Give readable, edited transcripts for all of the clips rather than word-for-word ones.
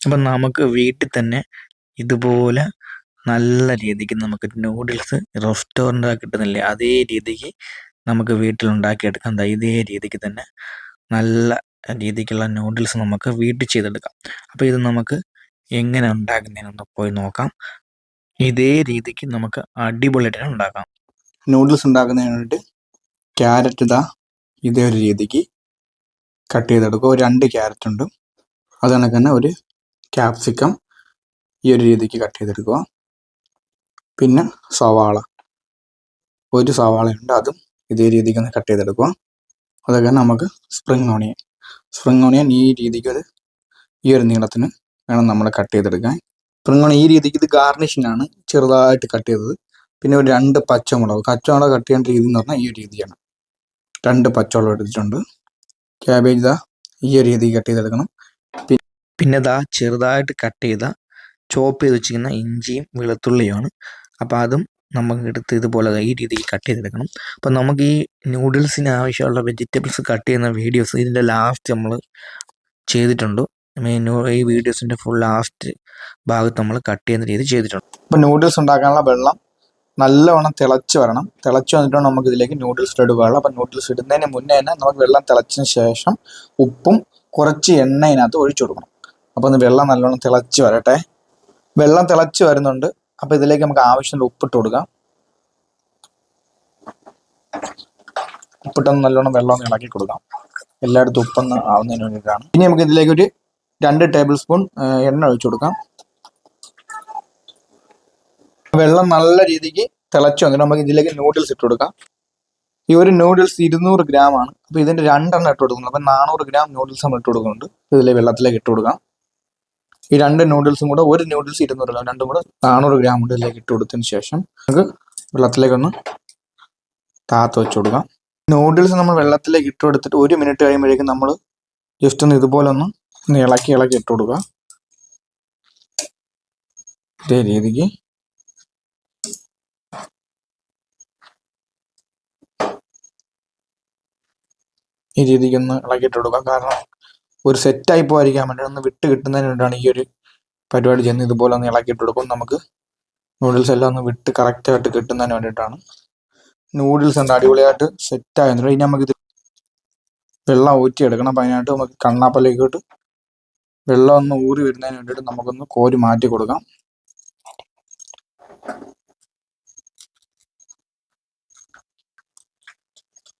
അപ്പം നമുക്ക് വീട്ടിൽ തന്നെ ഇതുപോലെ നല്ല രീതിക്ക് നമുക്ക് നൂഡിൽസ് റെസ്റ്റോറൻറ്റിൽ കിട്ടുന്നില്ലേ അതേ രീതിക്ക് നമുക്ക് വീട്ടിലുണ്ടാക്കിയെടുക്കാം. ഇതേ രീതിക്ക് തന്നെ നല്ല രീതിക്കുള്ള നൂഡിൽസ് നമുക്ക് വീട്ടിൽ ചെയ്തെടുക്കാം. അപ്പോൾ ഇത് നമുക്ക് എങ്ങനെ ഉണ്ടാക്കുന്നതെന്നൊന്ന് പോയി നോക്കാം. ഇതേ രീതിക്ക് നമുക്ക് അടിപൊളിയായിട്ട് ഉണ്ടാക്കാം. നൂഡിൽസ് ഉണ്ടാക്കുന്നതിന് വേണ്ടിയിട്ട് ക്യാരറ്റ് ഇതേ ഒരു രീതിക്ക് കട്ട് ചെയ്തെടുക്കുക. ഒരു 2 ക്യാരറ്റ് ഉണ്ട്. അത് കണക്ക് തന്നെ ഒരു ക്യാപ്സിക്കം ഈ ഒരു രീതിക്ക് കട്ട് ചെയ്തെടുക്കുക. പിന്നെ ഒരു സവാളയുണ്ട്, അതും ഇതേ രീതിക്ക് ഒന്ന് കട്ട് ചെയ്തെടുക്കുക. അതൊക്കെ നമുക്ക് സ്പ്രിങ് ഓണിയൻ ഈ രീതിക്ക് ഈ ഒരു നീളത്തിന് വേണം നമ്മൾ കട്ട് ചെയ്തെടുക്കാൻ. സ്പ്രിങ് ഓണിയൻ ഈ രീതിക്ക് ഇത് ഗാർണിഷിനാണ് ചെറുതായിട്ട് കട്ട് ചെയ്തത്. പിന്നെ ഒരു 2 പച്ചമുളക് കട്ട് ചെയ്യേണ്ട രീതി എന്ന് പറഞ്ഞാൽ ഈ ഒരു രീതിയാണ്. 2 പച്ചമുളക് എടുത്തിട്ടുണ്ട്. ക്യാബേജ് ഈ ഒരു രീതിക്ക് കട്ട് ചെയ്തെടുക്കണം. പിന്നെ ചെറുതായിട്ട് കട്ട് ചെയ്ത ചോപ്പ് ചെയ്ത് വെച്ചിരിക്കുന്ന ഇഞ്ചിയും വെളുത്തുള്ളിയുമാണ്. അപ്പോൾ അതും നമുക്ക് എടുത്ത് ഇതുപോലെ ഈ രീതിയിൽ കട്ട് ചെയ്തെടുക്കണം. അപ്പോൾ നമുക്ക് ഈ നൂഡിൽസിന് ആവശ്യമുള്ള വെജിറ്റബിൾസ് കട്ട് ചെയ്യുന്ന വീഡിയോസ് ഇതിൻ്റെ ലാസ്റ്റ് നമ്മൾ ചെയ്തിട്ടുണ്ട്. ഈ വീഡിയോസിൻ്റെ ഫുൾ ലാസ്റ്റ് ഭാഗത്ത് നമ്മൾ കട്ട് ചെയ്യുന്ന രീതി ചെയ്തിട്ടുണ്ട്. അപ്പോൾ നൂഡിൽസ് ഉണ്ടാക്കാനുള്ള വെള്ളം നല്ലവണ്ണം തിളച്ച് വരണം. തിളച്ച് വന്നിട്ടാണ് നമുക്ക് ഇതിലേക്ക് നൂഡിൽസ് ഇടുകയുള്ളൂ. അപ്പം നൂഡിൽസ് ഇടുന്നതിന് മുന്നേ തന്നെ നമുക്ക് വെള്ളം തിളച്ചതിന് ശേഷം ഉപ്പും കുറച്ച് എണ്ണ ഇതിനകത്ത് ഒഴിച്ചു കൊടുക്കണം. അപ്പോൾ ഒന്ന് വെള്ളം നല്ലോണം തിളച്ച് വരട്ടെ. വെള്ളം തിളച്ച് വരുന്നുണ്ട്. അപ്പോൾ ഇതിലേക്ക് നമുക്ക് ആവശ്യമുള്ള ഉപ്പിട്ട് കൊടുക്കാം. ഉപ്പിട്ടൊന്ന് നല്ലോണം വെള്ളം ഒന്ന് ഇളക്കി കൊടുക്കാം. എല്ലായിടത്തും ഉപ്പൊന്ന് ആവുന്നതിന് വേണ്ടിയിട്ടാണ്. ഇനി നമുക്ക് ഇതിലേക്ക് ഒരു 2 ടേബിൾ സ്പൂൺ എണ്ണ ഒഴിച്ചു കൊടുക്കാം. വെള്ളം നല്ല രീതിക്ക് തിളച്ചു വന്നിട്ട് നമുക്ക് ഇതിലേക്ക് നൂഡിൽസ് ഇട്ട് കൊടുക്കാം. ഈ ഒരു നൂഡിൽസ് 200 ഗ്രാം ആണ്. അപ്പോൾ ഇതിൻ്റെ 2 എണ്ണം ഇട്ട് കൊടുക്കുന്നത്. അപ്പം 400 ഗ്രാം നൂഡിൽസ് നമ്മൾ ഇട്ട് കൊടുക്കുന്നുണ്ട്. ഇതിലെ വെള്ളത്തിലേക്ക് ഇട്ട് കൊടുക്കാം. ഈ 2 നൂഡിൽസും കൂടെ, ഒരു നൂഡിൽസ് 200 ഗ്രാം, 2 കൂടെ 400 ഗ്രാം കൊണ്ട് ഇതിലേക്ക് ഇട്ട് കൊടുത്തതിന് ശേഷം നമുക്ക് വെള്ളത്തിലേക്കൊന്ന് താത്ത് വെച്ച് കൊടുക്കാം. നൂഡിൽസ് നമ്മൾ വെള്ളത്തിലേക്ക് ഇട്ട് കൊടുത്തിട്ട് 1 മിനിറ്റ് കഴിയുമ്പോഴേക്കും നമ്മൾ ജസ്റ്റ് ഒന്ന് ഇതുപോലെ ഒന്ന് ഇളക്കി ഇട്ട് കൊടുക്കുക. ഇതേ രീതിക്ക് ഈ രീതിക്കൊന്ന് ഇളക്കിയിട്ട് കൊടുക്കുക. കാരണം ഒരു സെറ്റായി പോകാതിരിക്കാൻ വേണ്ടി ഒന്ന് വിട്ട് കിട്ടുന്നതിന് വേണ്ടിയാണ് ഈ ഒരു പരിപാടി ചെയ്യുന്നത്. ഇതുപോലെ ഒന്ന് ഇളക്കിയിട്ട് കൊടുക്കും. നമുക്ക് നൂഡിൽസ് എല്ലാം ഒന്ന് വിട്ട് കറക്റ്റായിട്ട് കിട്ടുന്നതിന് വേണ്ടിയിട്ടാണ്. നൂഡിൽസ് ഉണ്ട് അടിപൊളിയായിട്ട് സെറ്റായിരുന്നു. ഇനി നമുക്കിത് വെള്ളം ഊറ്റിയെടുക്കണം. അപ്പം അതിനായിട്ട് നമുക്ക് കണ്ണാപ്പലേക്കോട്ട് വെള്ളം ഒന്ന് ഊറി വരുന്നതിന് വേണ്ടിയിട്ട് നമുക്കൊന്ന് കോരി മാറ്റി കൊടുക്കാം.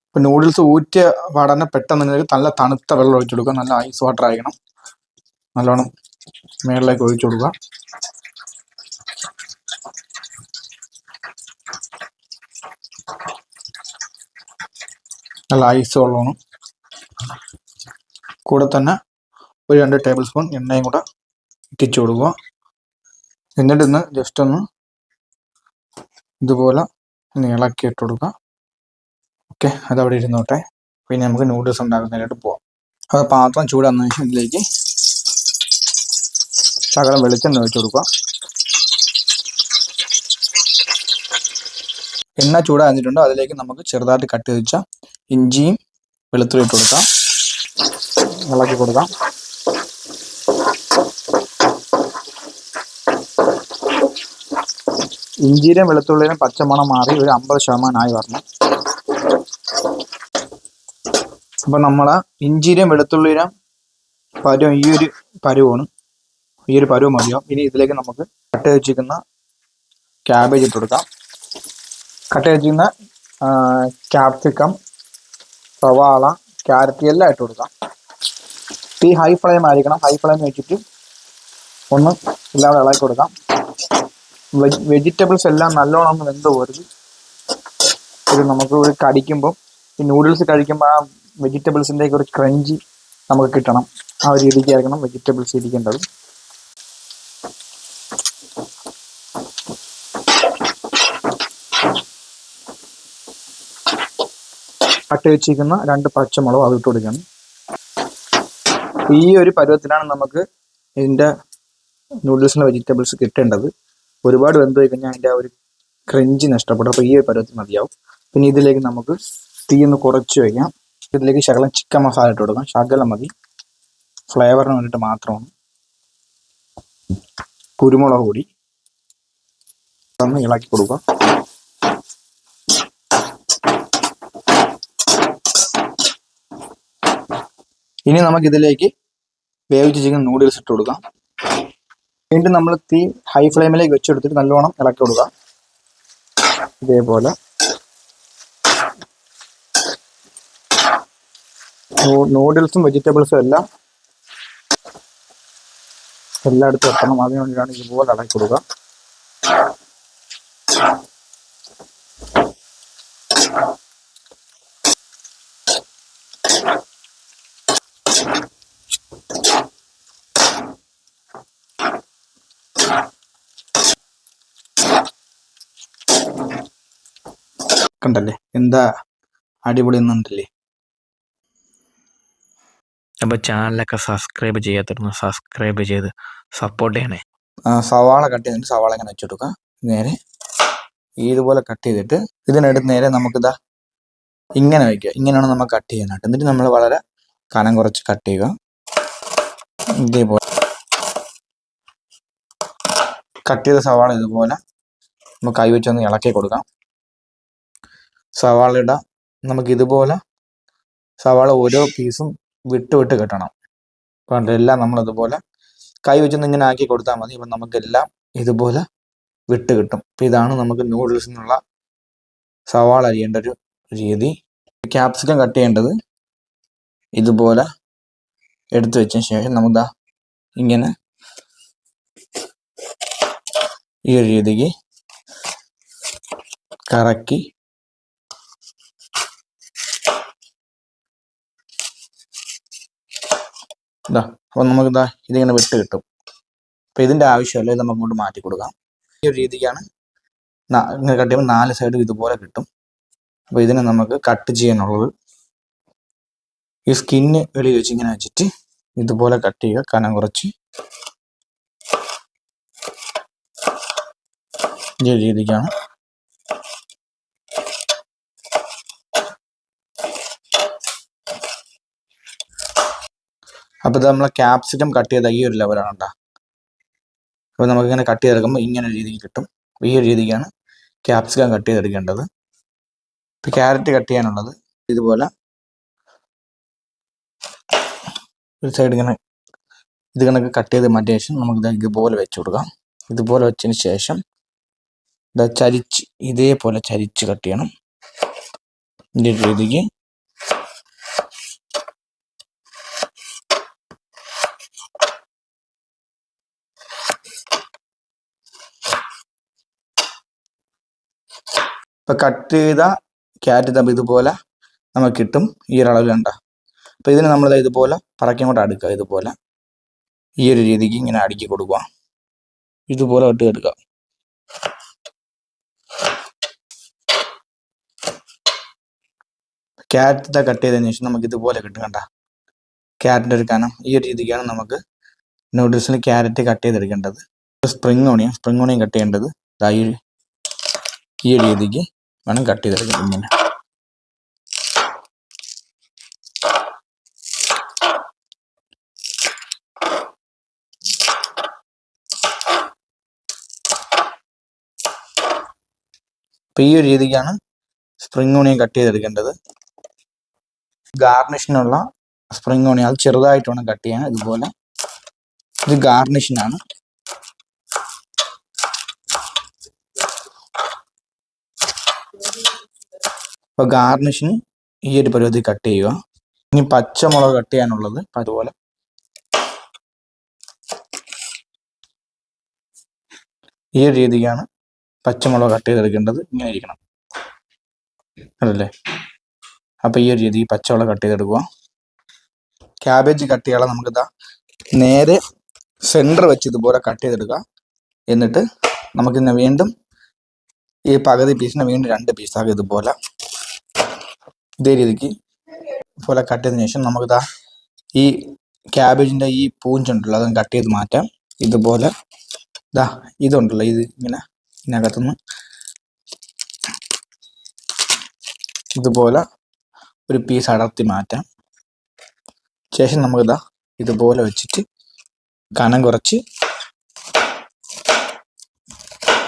ഇപ്പം നൂഡിൽസ് ഊറ്റിയ പാടന്നെ പെട്ടെന്ന് നല്ല തണുത്ത വെള്ളം ഒഴിച്ചു കൊടുക്കുക. നല്ല ഐസ് വാട്ടർ ആയിരിക്കണം. നല്ലോണം മേളിലേക്ക് ഒഴിച്ചു കൊടുക്കുക. നല്ല ഐസ് വെള്ളമാണ്. കൂടെ തന്നെ ഒരു 2 ടേബിൾ സ്പൂൺ എണ്ണയും കൂടെ ഇട്ടിച്ചു കൊടുക്കുക. എന്നിട്ട് ജസ്റ്റ് ഒന്ന് ഇതുപോലെ ഇളക്കി ഇട്ട് കൊടുക്കുക. ഓക്കെ, അതവിടെ ഇരുന്നോട്ടെ. പിന്നെ നമുക്ക് നൂഡിൽസ് ഉണ്ടാക്കുന്നതിനായിട്ട് പോവാം. അത് പാത്രം ചൂടാകുന്ന ശേഷം ഇതിലേക്ക് ശകലം വെളിച്ചെണ്ണ ഒഴിച്ചു കൊടുക്കുക. എണ്ണ ചൂടാകുന്നിട്ടുണ്ട്. അതിലേക്ക് നമുക്ക് ചെറുതായിട്ട് കട്ട് ചെയ്ത് വെച്ച ഇഞ്ചിയും വെളുത്തുള്ളി ഇട്ട് കൊടുക്കാം. ഇളക്കി കൊടുക്കാം. ഇഞ്ചിയുടെയും വെളുത്തുള്ളിയുടെയും പച്ചമണം മാറി ഒരു 50% ആയി വരണം. അപ്പം നമ്മളെ ഇഞ്ചിയുടെയും വെളുത്തുള്ളിയുടെയും പരുവം ഈ ഒരു പരുവമാണ്. ഈ ഒരു പരുവം മതിയാവും. ഇനി ഇതിലേക്ക് നമുക്ക് കട്ട് ചെയ്ത് വെച്ചിരിക്കുന്ന ക്യാബേജ് ഇട്ട് കൊടുക്കാം. കട്ട് ചെയ്ത് വെച്ചിരിക്കുന്ന ക്യാപ്സിക്കം, സവാള, ക്യാരറ്റ് എല്ലാം ഇട്ട് കൊടുക്കാം. ഈ ഹൈ ഫ്ലെയിം ആയിരിക്കണം. ഹൈ ഫ്ലെയിം വെച്ചിട്ട് ഒന്ന് എല്ലാം ഇളക്കി കൊടുക്കാം. വെജിറ്റബിൾസ് എല്ലാം നല്ലോണം ഒന്ന് വെന്ത് പോരുത്. ഇത് നമുക്ക് ഒരു കടിക്കുമ്പോൾ, ഈ നൂഡിൽസ് കഴിക്കുമ്പോൾ ആ വെജിറ്റബിൾസിൻ്റെ ഒരു ക്രഞ്ചി നമുക്ക് കിട്ടണം. ആ ഒരു രീതിക്കായിരിക്കണം വെജിറ്റബിൾസ് ഇരിക്കേണ്ടത്. കട്ട് വെച്ചിരിക്കുന്ന 2 പച്ചമുളക് അത് ഇട്ട് കൊടുക്കണം. ഈ ഒരു പരുവത്തിലാണ് നമുക്ക് ഇതിൻ്റെ നൂഡിൽസിൻ്റെ വെജിറ്റബിൾസ് കിട്ടേണ്ടത്. ഒരുപാട് വെന്ത് പോയി കഴിഞ്ഞാൽ അതിൻ്റെ ആ ഒരു ക്രഞ്ചി നഷ്ടപ്പെടും. അപ്പോൾ ഈ ഒരു പരുവത്തിൽ മതിയാവും. പിന്നെ ഇതിലേക്ക് നമുക്ക് തീ ഒന്ന് കുറച്ച് വയ്ക്കാം. ഇതിലേക്ക് ശകലം ചിക്കൻ മസാല ഇട്ട് കൊടുക്കാം. ശകലം മതി, ഫ്ലേവറിന് വേണ്ടിയിട്ട് മാത്രമാണ്. കുരുമുളക് പൊടി ഒന്ന് ഇളക്കി കൊടുക്കുക. ഇനി നമുക്കിതിലേക്ക് വേവിച്ച് ചിക്കൻ നൂഡിൽസ് ഇട്ട് കൊടുക്കാം. വീണ്ടും നമ്മൾ തീ ഹൈ ഫ്ലെയിമിലേക്ക് വെച്ചെടുത്തിട്ട് നല്ലോണം ഇളക്കി കൊടുക്കുക. ഇതേപോലെ നൂഡിൽസും വെജിറ്റബിൾസും എല്ലാം എല്ലായിടത്തും എത്തണം. അതിന് വേണ്ടിയാണ് ഇതുപോലെ ഇളക്കി കൊടുക്കുക. കണ്ടല്ലേ എന്താ അടിപൊളി എന്നുണ്ടല്ലേ. അപ്പോൾ ചാനലൊക്കെ സബ്സ്ക്രൈബ് ചെയ്യാത്തവരൊന്ന് സബ്സ്ക്രൈബ് ചെയ്ത് സപ്പോർട്ട് ചെയ്യണേ. സവാള കട്ട് ചെയ്തിട്ട് സവാള ഇങ്ങനെ വെച്ചെടുക്കുക. നേരെ ഇതുപോലെ കട്ട് ചെയ്തിട്ട് ഇതിനെടുത്ത് നേരെ നമുക്കിതാ ഇങ്ങനെ വയ്ക്കുക. ഇങ്ങനെയാണ് നമ്മൾ കട്ട് ചെയ്യാനായിട്ട്. എന്നിട്ട് നമ്മൾ വളരെ കനം കുറച്ച് കട്ട് ചെയ്യുക. ഇതേപോലെ കട്ട് ചെയ്ത സവാള ഇതുപോലെ നമുക്ക് കൈ വെച്ചൊന്ന് ഇളക്കി കൊടുക്കാം. സവാള ഇടാം. നമുക്ക് ഇതുപോലെ സവാള ഓരോ പീസും വിട്ട് വിട്ട് കെട്ടണം. അപ്പോൾ എല്ലാം നമ്മളിതുപോലെ കൈ വെച്ചൊന്ന് ഇങ്ങനെ ആക്കി കൊടുത്താൽ മതി. അപ്പം നമുക്കെല്ലാം ഇതുപോലെ വിട്ട് കിട്ടും. അപ്പം ഇതാണ് നമുക്ക് നൂഡിൽസിനുള്ള സവാള അരിയേണ്ട ഒരു രീതി. ക്യാപ്സിക്കം കട്ട് ചെയ്യേണ്ടത് ഇതുപോലെ എടുത്തു വെച്ചതിന് ശേഷം നമുക്ക് ഇങ്ങനെ ഈ ഒരു രീതിക്ക് കറക്കി അപ്പോൾ നമുക്കിതാ ഇതിങ്ങനെ വിട്ട് കിട്ടും. അപ്പോൾ ഇതിൻ്റെ ആവശ്യമല്ല, ഇത് നമുക്ക് അങ്ങോട്ട് മാറ്റി കൊടുക്കാം. ഈ ഒരു രീതിക്കാണ് ഇങ്ങനെ കട്ട് ചെയ്യുമ്പോൾ 4 സൈഡും ഇതുപോലെ കിട്ടും. അപ്പോൾ ഇതിനെ നമുക്ക് കട്ട് ചെയ്യാനുള്ളത് ഈ സ്കിന്ന് വെളിയിൽ വെച്ച് ഇങ്ങനെ വെച്ചിട്ട് ഇതുപോലെ കട്ട് ചെയ്യുക. കനം കുറച്ച് ഈ രീതിക്കാണ്. അപ്പോൾ ഇത് നമ്മളെ ക്യാപ്സിക്കം കട്ട് ചെയ്ത ഈ ഒരു ലെവലാണ് കേട്ടോ. അപ്പോൾ നമുക്കിങ്ങനെ കട്ട് ചെയ്തെടുക്കുമ്പോൾ ഇങ്ങനെ ഒരു രീതിക്ക് കിട്ടും. ഈ ഒരു രീതിക്കാണ് ക്യാപ്സിക്കം കട്ട് ചെയ്തെടുക്കേണ്ടത്. ഇപ്പോൾ ക്യാരറ്റ് കട്ട് ചെയ്യാനുള്ളത് ഇതുപോലെ ഒരു സൈഡ് ഇങ്ങനെ ഇത് കണക്ക് കട്ട് ചെയ്ത് മാറ്റിയ ശേഷം നമുക്കിത് ഇതുപോലെ വെച്ച് കൊടുക്കാം. ഇതുപോലെ വെച്ചതിന് ശേഷം ഇതാ ചരിച്ച് ഇതേപോലെ ചരിച്ച് കട്ട് ചെയ്യണം. ഈ ഒരു രീതിക്ക് ഇപ്പം കട്ട് ചെയ്ത ക്യാരറ്റ് തമ്മിൽ ഇതുപോലെ നമുക്ക് കിട്ടും. ഈ ഒരു അളവിലുണ്ട. അപ്പോൾ ഇതിന് നമ്മൾ ഇതുപോലെ പറക്കി കൊണ്ട് അടുക്കുക. ഇതുപോലെ ഈ ഒരു രീതിക്ക് ഇങ്ങനെ അടുക്കി കൊടുക്കുക. ഇതുപോലെ ഇട്ട് എടുക്കുക. ക്യാരറ്റ് കട്ട് ചെയ്തതിന് ശേഷം നമുക്ക് ഇതുപോലെ കിട്ടും. കണ്ട ക്യാരറ്റിൻ്റെ ഒരു കനം. ഈ ഒരു രീതിക്കാണ് നമുക്ക് നൂഡിൽസിന് ക്യാരറ്റ് കട്ട് ചെയ്തെടുക്കേണ്ടത്. സ്പ്രിങ് ഓണിയൻ കട്ട് ചെയ്യേണ്ടത് ഈ ഒരു രീതിക്ക് വേണം കട്ട് ചെയ്തെടുക്കാൻ. ഇങ്ങനെ അപ്പം ഈ ഒരു രീതിക്കാണ് സ്പ്രിങ് ഓണിയൻ കട്ട് ചെയ്തെടുക്കേണ്ടത്. ഗാർണിഷിനുള്ള സ്പ്രിങ് ഓണിയൻ അത് ചെറുതായിട്ട് വേണം കട്ട് ചെയ്യാൻ. ഇതുപോലെ ഇത് ഗാർണിഷിനാണ്. അപ്പോൾ ഗാർണിഷിന് ഈ ഒരു പരുവത്തിൽ കട്ട് ചെയ്യുക. ഇനി പച്ചമുളക് കട്ട് ചെയ്യാനുള്ളത് അതുപോലെ ഈ ഒരു രീതിക്കാണ് പച്ചമുളക് കട്ട് ചെയ്തെടുക്കേണ്ടത്. ഇങ്ങനെ ഇരിക്കണം അതല്ലേ. അപ്പോൾ ഈ ഒരു രീതി പച്ചമുളക് കട്ട് ചെയ്തെടുക്കുക. ക്യാബേജ് കട്ട് ചെയ്യാതെ നമുക്കിതാ നേരെ സെൻറ്റർ വെച്ച് ഇതുപോലെ കട്ട് ചെയ്തെടുക്കുക. എന്നിട്ട് നമുക്കിന്ന് വീണ്ടും ഈ പകുതി പീസിനെ വീണ്ടും 2 പീസാക്കി ഇതുപോലെ ഇതേ രീതിക്ക് പോലെ കട്ട് ചെയ്തതിനു ശേഷം നമുക്കിതാ ഈ ക്യാബേജിൻ്റെ ഈ പൂഞ്ചുണ്ടല്ലോ അതും കട്ട് ചെയ്ത് മാറ്റാം. ഇതുപോലെ ഇതുണ്ടല്ലോ ഇത് ഇങ്ങനെ ഇതിനകത്തുനിന്ന് ഇതുപോലെ ഒരു പീസ് അടർത്തി മാറ്റാം. ശേഷം നമുക്കിതാ ഇതുപോലെ വെച്ചിട്ട് കനം കുറച്ച്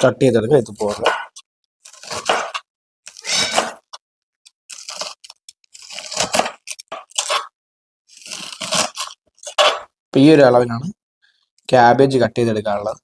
കട്ട് ചെയ്തെടുക്കുക ഇതുപോലെ. ഈ ഒരു അളവിനാണ് ക്യാബേജ് കട്ട് ചെയ്തെടുക്കാനുള്ളത്.